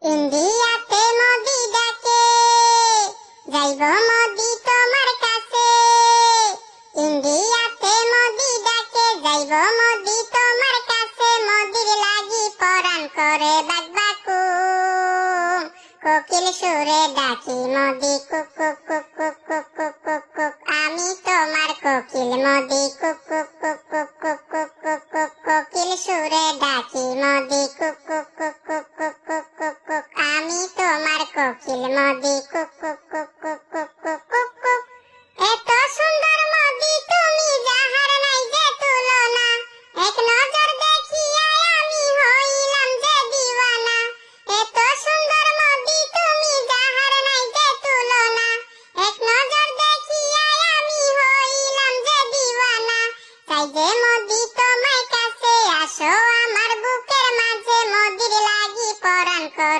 ইন্ডিয়াতে মোদি ডাকে, যাইব মোদি তোমার কাছে। ইন্ডিয়াতে মোদি ডাকে, যাইব মোদি তোমার কাছে। মোদির লাগি পরাণ করে বাকবাকুম, কোকিল সুরে ডাকি Modi cook cook cook cook cook cook cook cook. আমি তোমার কোকিল Modi cook cook cook cook cook cook cook cook. কোকিল সুরে ডাকি Modi cook cook cook cook cook cook cook cook. আমি তোমার কোকিল মোদি কুক